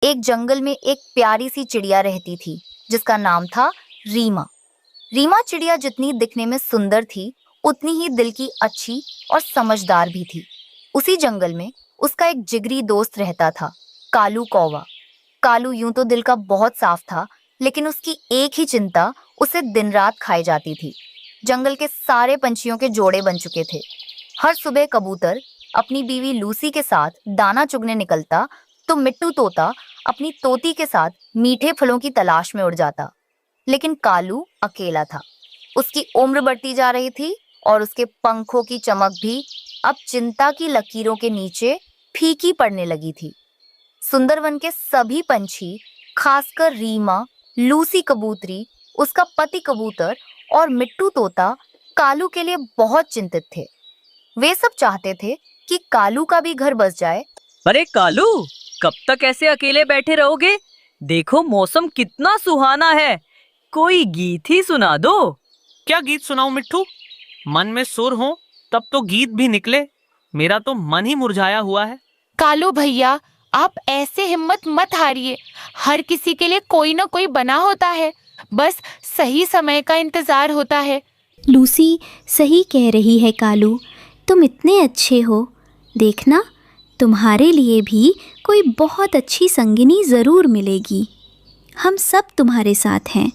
एक जंगल में एक प्यारी सी चिड़िया रहती थी जिसका नाम था रीमा। रीमा चिड़िया जितनी दिखने में सुंदर थी, उतनी ही दिल की अच्छी और समझदार भी थी। उसी जंगल में उसका एक जिगरी दोस्त रहता था, कालू कौवा। कालू यूं तो दिल का बहुत साफ था, लेकिन उसकी एक ही चिंता उसे दिन रात खाई जाती थी। जंगल के सारे पंछियों के जोड़े बन चुके थे। हर सुबह कबूतर अपनी बीवी लूसी के साथ दाना चुगने निकलता, तो मिट्टू तोता अपनी तोती के साथ मीठे फलों की तलाश में उड़ जाता। लेकिन कालू अकेला था। उसकी उम्र बढ़ती जा रही थी और उसके पंखों की चमक भी अब चिंता की लकीरों के नीचे फीकी पड़ने लगी थी। सुंदरवन के सभी पंछी, खासकर रीमा, लूसी कबूतरी, उसका पति कबूतर और मिट्टू तोता कालू के लिए बहुत चिंतित थे। वे सब चाहते थे कि कालू का भी घर बस जाए। अरे कालू, कब तक ऐसे अकेले बैठे रहोगे? देखो मौसम कितना सुहाना है, कोई गीत ही सुना दो। क्या गीत सुनाऊं मिट्ठू? मन में सुर हो तब तो गीत भी निकले। मेरा तो मन ही मुरझाया हुआ है। कालू भैया, आप ऐसे हिम्मत मत हारिए। हर किसी के लिए कोई ना कोई बना होता है, बस सही समय का इंतजार होता है। लूसी सही कह रही है कालू, तुम इतने अच्छे हो। देखना, तुम्हारे लिए भी कोई बहुत अच्छी संगिनी ज़रूर मिलेगी। हम सब तुम्हारे साथ हैं।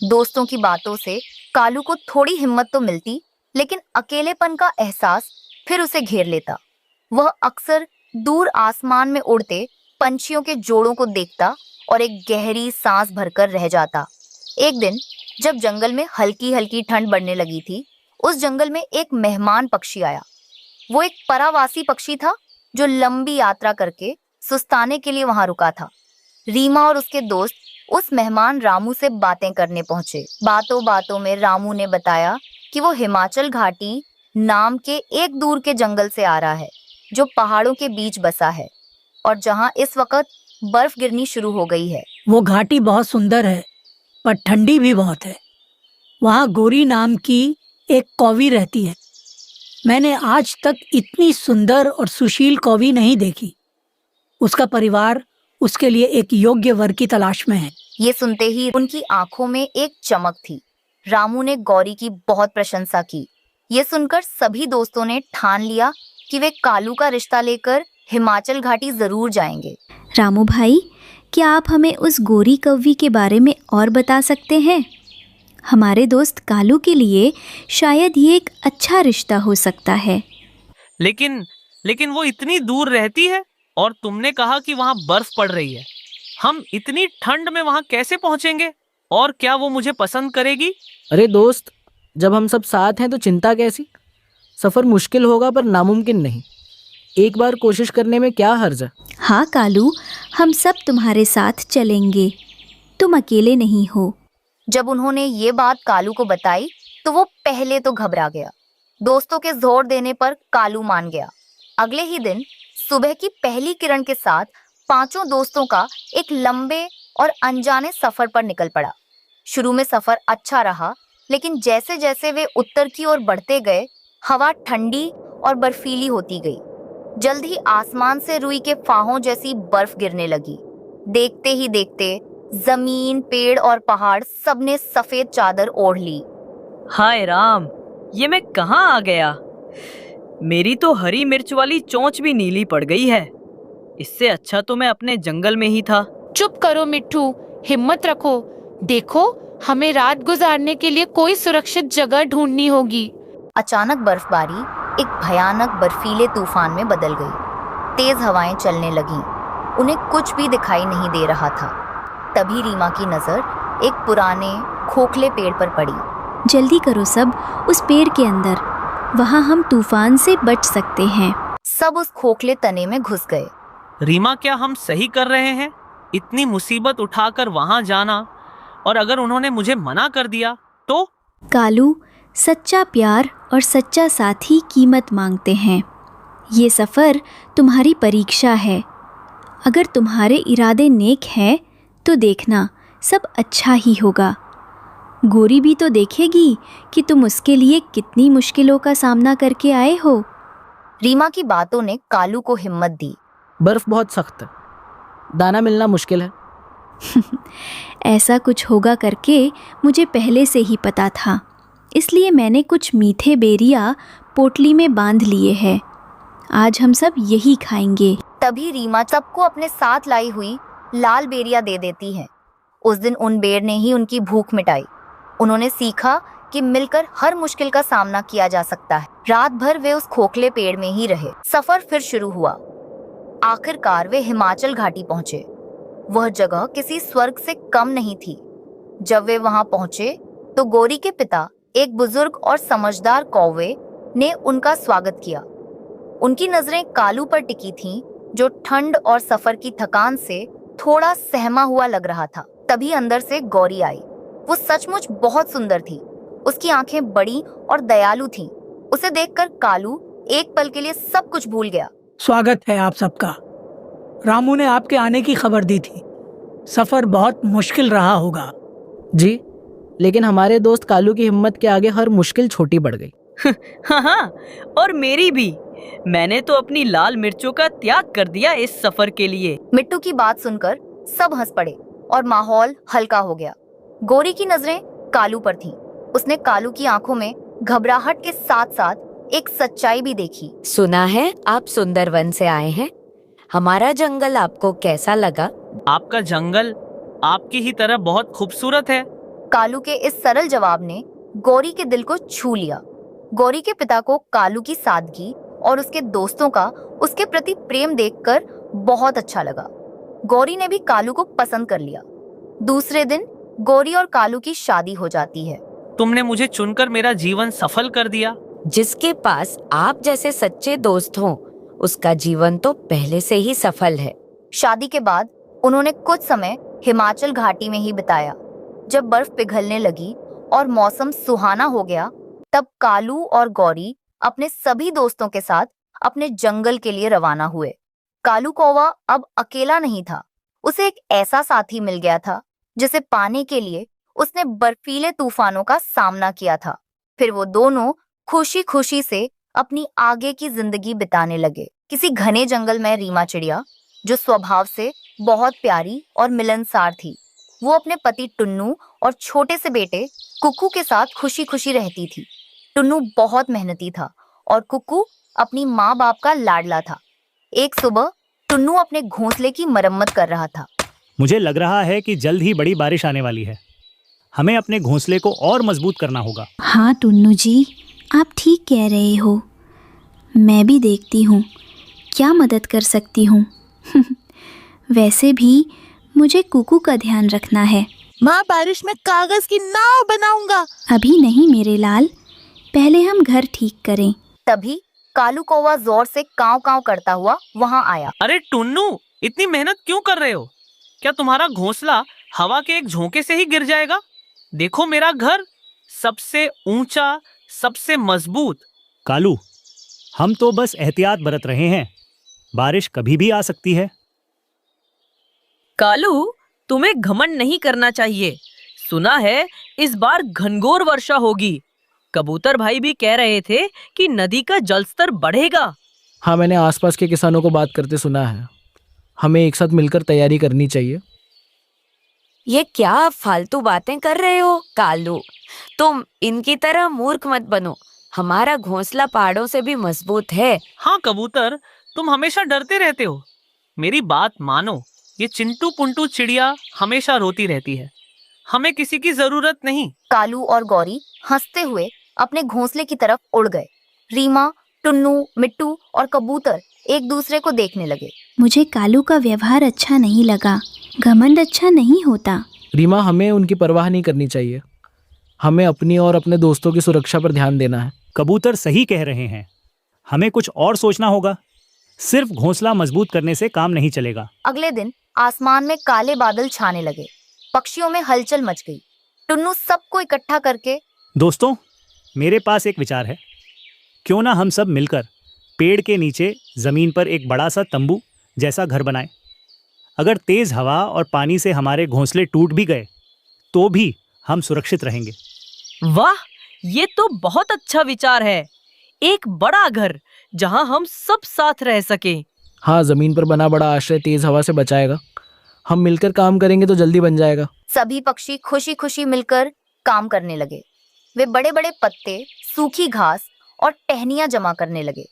दोस्तों की बातों से कालू को थोड़ी हिम्मत तो मिलती, लेकिन अकेलेपन का एहसास फिर उसे घेर लेता। वह अक्सर दूर आसमान में उड़ते पंछियों के जोड़ों को देखता और एक गहरी सांस भरकर रह जाता। एक दिन जब जंगल में हल्की हल्की ठंड बढ़ने लगी थी, उस जंगल में एक मेहमान पक्षी आया। वो एक परावासी पक्षी था जो लंबी यात्रा करके सुस्ताने के लिए वहां रुका था। रीमा और उसके दोस्त उस मेहमान रामू से बातें करने पहुंचे। बातों बातों में रामू ने बताया कि वो हिमाचल घाटी नाम के एक दूर के जंगल से आ रहा है, जो पहाड़ों के बीच बसा है और जहां इस वक्त बर्फ गिरनी शुरू हो गई है। वो घाटी बहुत सुंदर है, पर ठंडी भी बहुत है। वहाँ गोरी नाम की एक कौवी रहती है। मैंने आज तक इतनी सुंदर और सुशील कौवी नहीं देखी। उसका परिवार उसके लिए एक योग्य वर की तलाश में है। ये सुनते ही उनकी आंखों में एक चमक थी। रामू ने गौरी की बहुत प्रशंसा की। ये सुनकर सभी दोस्तों ने ठान लिया कि वे कालू का रिश्ता लेकर हिमाचल घाटी जरूर जाएंगे। रामू भाई, क्या आप हमें उस गोरी कौवी के बारे में और बता सकते हैं? हमारे दोस्त कालू के लिए शायद ये एक अच्छा रिश्ता हो सकता है। लेकिन वो इतनी दूर रहती है और तुमने कहा कि वहाँ बर्फ पड़ रही है। हम इतनी ठंड में वहाँ कैसे पहुँचेंगे? और क्या वो मुझे पसंद करेगी? अरे दोस्त, जब हम सब साथ हैं तो चिंता कैसी? सफ़र मुश्किल होगा पर नामुमकिन नहीं। एक बार कोशिश करने में क्या हर्ज है? हाँ कालू, हम सब तुम्हारे साथ चलेंगे। तुम अकेले नहीं हो। जब उन्होंने ये बात कालू को बताई तो वो पहले तो घबरा गया। दोस्तों के जोर देने पर कालू मान गया। अगले ही दिन सुबह की पहली किरण के साथ पांचों दोस्तों का एक लंबे और अनजाने सफर पर निकल पड़ा। शुरू में सफर अच्छा रहा, लेकिन जैसे जैसे वे उत्तर की ओर बढ़ते गए, हवा ठंडी और बर्फीली होती गई। जल्द ही आसमान से रुई के फाहों जैसी बर्फ गिरने लगी। देखते ही देखते जमीन, पेड़ और पहाड़ सबने सफेद चादर ओढ़ ली। हाय राम, ये मैं कहाँ आ गया? मेरी तो हरी मिर्च वाली चोंच भी नीली पड़ गई है। इससे अच्छा तो मैं अपने जंगल में ही था। चुप करो मिट्ठू, हिम्मत रखो। देखो, हमें रात गुजारने के लिए कोई सुरक्षित जगह ढूंढनी होगी। अचानक बर्फबारी एक भयानक बर्फीले तूफान में बदल गई। तेज हवाएं चलने लगीं। उन्हें कुछ भी दिखाई नहीं दे रहा था। तभी रीमा की नजर एक पुराने खोखले पेड़ पर पड़ी। जल्दी करो सब, उस पेड़ के अंदर। वहाँ हम तूफान से बच सकते हैं। सब उस खोखले तने में घुस गए। रीमा, क्या हम सही कर रहे हैं? इतनी मुसीबत उठाकर वहाँ जाना, और अगर उन्होंने मुझे मना कर दिया तो? कालू, सच्चा प्यार और सच्चा साथी कीमत मांगते हैं। ये सफ़र तुम्हारी परीक्षा है। अगर तुम्हारे इरादे नेक हैं तो देखना, सब अच्छा ही होगा। गोरी भी तो देखेगी कि तुम उसके लिए कितनी मुश्किलों का सामना करके आए हो। रीमा की बातों ने कालू को हिम्मत दी। बर्फ बहुत सख्त है, दाना मिलना मुश्किल है। ऐसा कुछ होगा करके मुझे पहले से ही पता था, इसलिए मैंने कुछ मीठे बेरिया पोटली में बांध लिए हैं। आज हम सब यही खाएंगे। तभी रीमा सबको अपने साथ लाई हुई लाल बेरिया दे देती है। उस दिन उन बेर ने ही उनकी भूख मिटाई। उन्होंने सीखा कि मिलकर हर मुश्किल का सामना किया जा सकता है। रात भर वे उस खोखले पेड़ में ही रहे। सफर फिर शुरू हुआ। आखिरकार वे हिमाचल घाटी पहुंचे। वह जगह किसी स्वर्ग से कम नहीं थी। जब वे वहां पहुंचे तो गौरी के पिता, एक बुजुर्ग और समझदार कौवे, ने उनका स्वागत किया। उनकी नजरें कालू पर टिकी थीं, जो ठंड और सफर की थकान से थोड़ा सहमा हुआ लग रहा था। तभी अंदर से गौरी आई। वो सचमुच बहुत सुंदर थी। उसकी आंखें बड़ी और दयालु थीं। उसे देखकर कालू एक पल के लिए सब कुछ भूल गया। स्वागत है आप सबका। रामू ने आपके आने की खबर दी थी। सफर बहुत मुश्किल रहा होगा। जी, लेकिन हमारे दोस्त कालू की हिम्मत के आगे हर मुश्किल छोटी पड़ गई। हाँ, और मेरी भी। मैंने तो अपनी लाल मिर्चों का त्याग कर दिया इस सफर के लिए। मिट्टू की बात सुनकर सब हंस पड़े और माहौल हल्का हो गया। गौरी की नजरें कालू पर थीं। उसने कालू की आंखों में घबराहट के साथ साथ एक सच्चाई भी देखी। सुना है आप सुंदरवन से आए हैं। हमारा जंगल आपको कैसा लगा? आपका जंगल आपकी ही तरह बहुत खूबसूरत है। कालू के इस सरल जवाब ने गौरी के दिल को छू लिया। गौरी के पिता को कालू की सादगी और उसके दोस्तों का उसके प्रति प्रेम देखकर बहुत अच्छा लगा। गौरी ने भी कालू को पसंद कर लिया। दूसरे दिन गौरी और कालू की शादी हो जाती है। तुमने मुझे चुनकर मेरा जीवन सफल कर दिया। जिसके पास आप जैसे सच्चे दोस्त हों, उसका जीवन तो पहले से ही सफल है। शादी के बाद उन्होंने कुछ समय हिमाचल घाटी में ही बिताया। जब बर्फ पिघलने लगी और मौसम सुहाना हो गया, तब कालू और गौरी अपने सभी दोस्तों के साथ अपने जंगल के लिए रवाना हुए। कालू कौवा अब अकेला नहीं था। उसे एक ऐसा साथी मिल गया था जिसे पाने के लिए उसने बर्फीले तूफानों का सामना किया था। फिर वो दोनों खुशी खुशी से अपनी आगे की जिंदगी बिताने लगे। किसी घने जंगल में रीमा चिड़िया, जो स्वभाव से बहुत प्यारी और मिलनसार थी, वो अपने पति टुन्नू और छोटे से बेटे कुक्कू के साथ खुशी खुशी रहती थी। टुन्नू बहुत मेहनती था और कुक्कू अपनी माँ बाप का लाडला था। एक सुबह टुन्नू अपने घोंसले की मरम्मत कर रहा था। मुझे लग रहा है कि जल्द ही बड़ी बारिश आने वाली है। हमें अपने घोंसले को और मजबूत करना होगा। हाँ टुन्नू जी, आप ठीक कह रहे हो। मैं भी देखती हूँ क्या मदद कर सकती हूँ। वैसे भी मुझे कुकू का ध्यान रखना है। माँ, बारिश में कागज की नाव बनाऊंगा। अभी नहीं मेरे लाल, पहले हम घर ठीक करें। तभी कालू कौवा जोर से काव काव करता हुआ वहां आया। अरे टुन्नू, इतनी मेहनत क्यों कर रहे हो? क्या तुम्हारा घोंसला हवा के एक झोंके से ही गिर जाएगा? देखो मेरा घर सबसे ऊंचा, सबसे मजबूत। कालू, हम तो बस एहतियात बरत रहे हैं। बारिश कभी भी आ सकती है। कालू, तुम्हें घमंड नहीं करना चाहिए। सुना है इस बार घनघोर वर्षा होगी। कबूतर भाई भी कह रहे थे कि नदी का जलस्तर बढ़ेगा। हाँ, मैंने आसपास के किसानों को बात करते सुना है। हमें एक साथ मिलकर तैयारी करनी चाहिए। ये क्या आप फालतू बातें कर रहे हो कालू? तुम इनकी तरह मूर्ख मत बनो। हमारा घोंसला पहाड़ों से भी मजबूत है। हाँ कबूतर, तुम हमेशा डरते रहते हो। मेरी बात मानो, ये चिंटू पुंटू चिड़िया हमेशा रोती रहती है। हमें किसी की जरूरत नहीं। कालू और गौरी हंसते हुए अपने घोंसले की तरफ उड़ गए। रीमा, टुन्नू, मिट्टू और कबूतर एक दूसरे को देखने लगे। मुझे कालू का व्यवहार अच्छा नहीं लगा। घमंड अच्छा नहीं होता। रीमा, हमें उनकी परवाह नहीं करनी चाहिए। हमें अपनी और अपने दोस्तों की सुरक्षा पर ध्यान देना है। कबूतर सही कह रहे हैं। हमें कुछ और सोचना होगा। सिर्फ घोंसला मजबूत करने से काम नहीं चलेगा। अगले दिन आसमान में काले बादल छाने लगे। पक्षियों में हलचल मच गई। टुन्नू सबको इकट्ठा करके, दोस्तों, मेरे पास एक विचार है। क्यों ना हम सब मिलकर पेड़ के नीचे जमीन पर एक बड़ा सा तंबू जैसा घर बनाएं। अगर तेज हवा और पानी से हमारे घोंसले टूट भी गए तो भी हम सुरक्षित रहेंगे। वाह, ये तो बहुत अच्छा विचार है। एक बड़ा घर जहां हम सब साथ रह सकें। हाँ, जमीन पर बना बड़ा आश्रय तेज हवा से बचाएगा हम मिलकर काम करेंगे तो जल्दी बन जाएगा। सभी पक्षी खुशी खुशी मिलकर काम करने लगे। वे बड़े बड़े पत्ते, सूखी घास और टहनियां जमा करने लगे।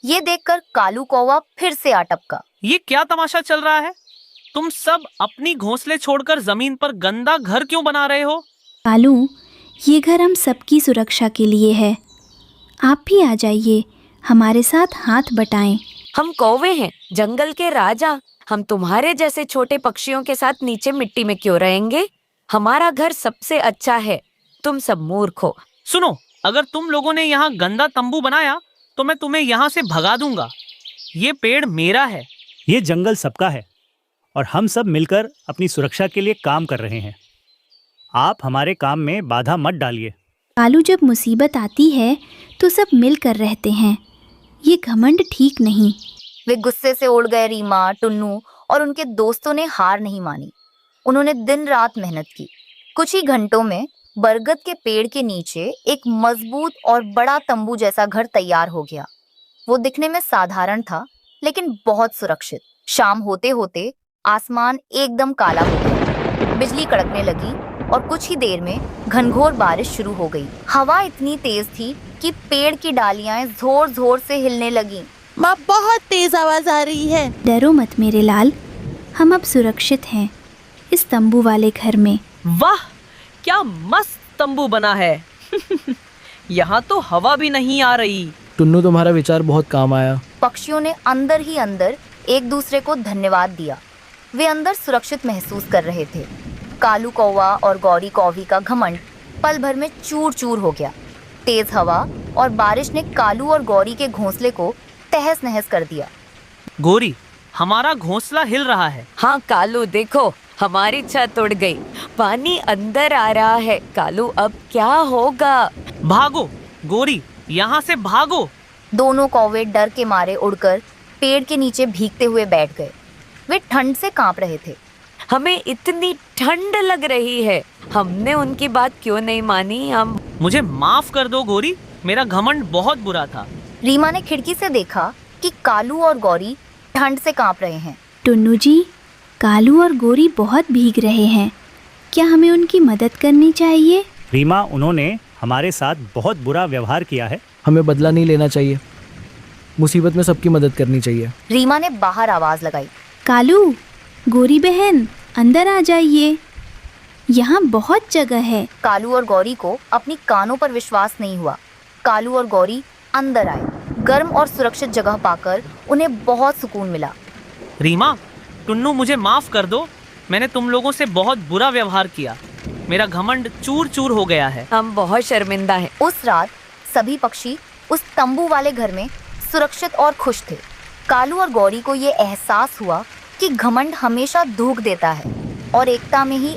ये देखकर कालू कौवा फिर से आ टपका। ये क्या तमाशा चल रहा है? तुम सब अपनी घोंसले छोड़कर जमीन पर गंदा घर क्यों बना रहे हो? कालू, ये घर हम सबकी सुरक्षा के लिए है। आप भी आ जाइए, हमारे साथ हाथ बटाएं। हम कौवे हैं, जंगल के राजा। हम तुम्हारे जैसे छोटे पक्षियों के साथ नीचे मिट्टी में क्यों रहेंगे? हमारा घर सबसे अच्छा है। तुम सब मूर्ख हो। सुनो, अगर तुम लोगों ने यहाँ गंदा तंबू बनाया तो मैं तुम्हें यहाँ से भगा दूंगा। ये पेड़ मेरा है। ये जंगल सबका है और हम सब मिलकर अपनी सुरक्षा के लिए काम कर रहे हैं। आप हमारे काम में बाधा मत डालिए। कालू, जब मुसीबत आती है तो सब मिलकर रहते हैं। ये घमंड ठीक नहीं। वे गुस्से से उड़ गए। रीमा, टुन्नू और उनके दोस्तों ने हार नहीं मानी। उन्होंने दिन रात मेहनत की। कुछ ही घंटों में बरगद के पेड़ के नीचे एक मजबूत और बड़ा तंबू जैसा घर तैयार हो गया। वो दिखने में साधारण था, लेकिन बहुत सुरक्षित। शाम होते होते आसमान एकदम काला हो गया। बिजली कड़कने लगी और कुछ ही देर में घनघोर बारिश शुरू हो गई। हवा इतनी तेज थी कि पेड़ की डालियां जोर जोर से हिलने लगीं। माँ, बहुत तेज आवाज आ रही है। डरो मत मेरे लाल, हम अब सुरक्षित हैं इस तंबू वाले घर में। वाह, क्या मस्त तंबू बना है। यहाँ तो हवा भी नहीं आ रही। टुन्नू, तुम्हारा विचार बहुत काम आया। पक्षियों ने अंदर ही अंदर एक दूसरे को धन्यवाद दिया। वे अंदर सुरक्षित महसूस कर रहे थे। कालू कौवा और गौरी कौवी का घमंड पल भर में चूर चूर हो गया। तेज हवा और बारिश ने कालू और गौरी के घोंसले को तहस नहस कर दिया। गौरी, हमारा घोंसला हिल रहा है। हाँ कालू, देखो हमारी छत उड़ गई। पानी अंदर आ रहा है। कालू, अब क्या होगा? भागो गौरी, यहाँ से भागो। दोनों कौवे डर के मारे उड़कर पेड़ के नीचे भीगते हुए बैठ गए। वे ठंड से कांप रहे थे। हमें इतनी ठंड लग रही है। हमने उनकी बात क्यों नहीं मानी? मुझे माफ कर दो गौरी, मेरा घमंड बहुत बुरा था। रीमा ने खिड़की से देखा कि कालू और गौरी ठंड से कांप रहे हैं। टुन्नू जी, कालू और गौरी बहुत भीग रहे हैं। क्या हमें उनकी मदद करनी चाहिए? रीमा, उन्होंने हमारे साथ बहुत बुरा व्यवहार किया है। हमें बदला नहीं लेना चाहिए। मुसीबत में सबकी मदद करनी चाहिए। रीमा ने बाहर आवाज लगाई। कालू, गौरी बहन, अंदर आ जाइए, यहाँ बहुत जगह है। कालू और गौरी को अपनी कानों पर विश्वास नहीं हुआ। कालू और गौरी अंदर आए। गर्म और सुरक्षित जगह पाकर उन्हें बहुत सुकून मिला। रीमा, टुन्नू, मुझे माफ कर दो। मैंने तुम लोगों से बहुत बुरा व्यवहार किया। मेरा घमंड चूर चूर हो गया है। हम बहुत शर्मिंदा हैं। उस रात सभी पक्षी उस तंबू वाले घर में सुरक्षित और खुश थे। कालू और गौरी को ये एहसास हुआ कि घमंड हमेशा धोख देता है और एकता में ही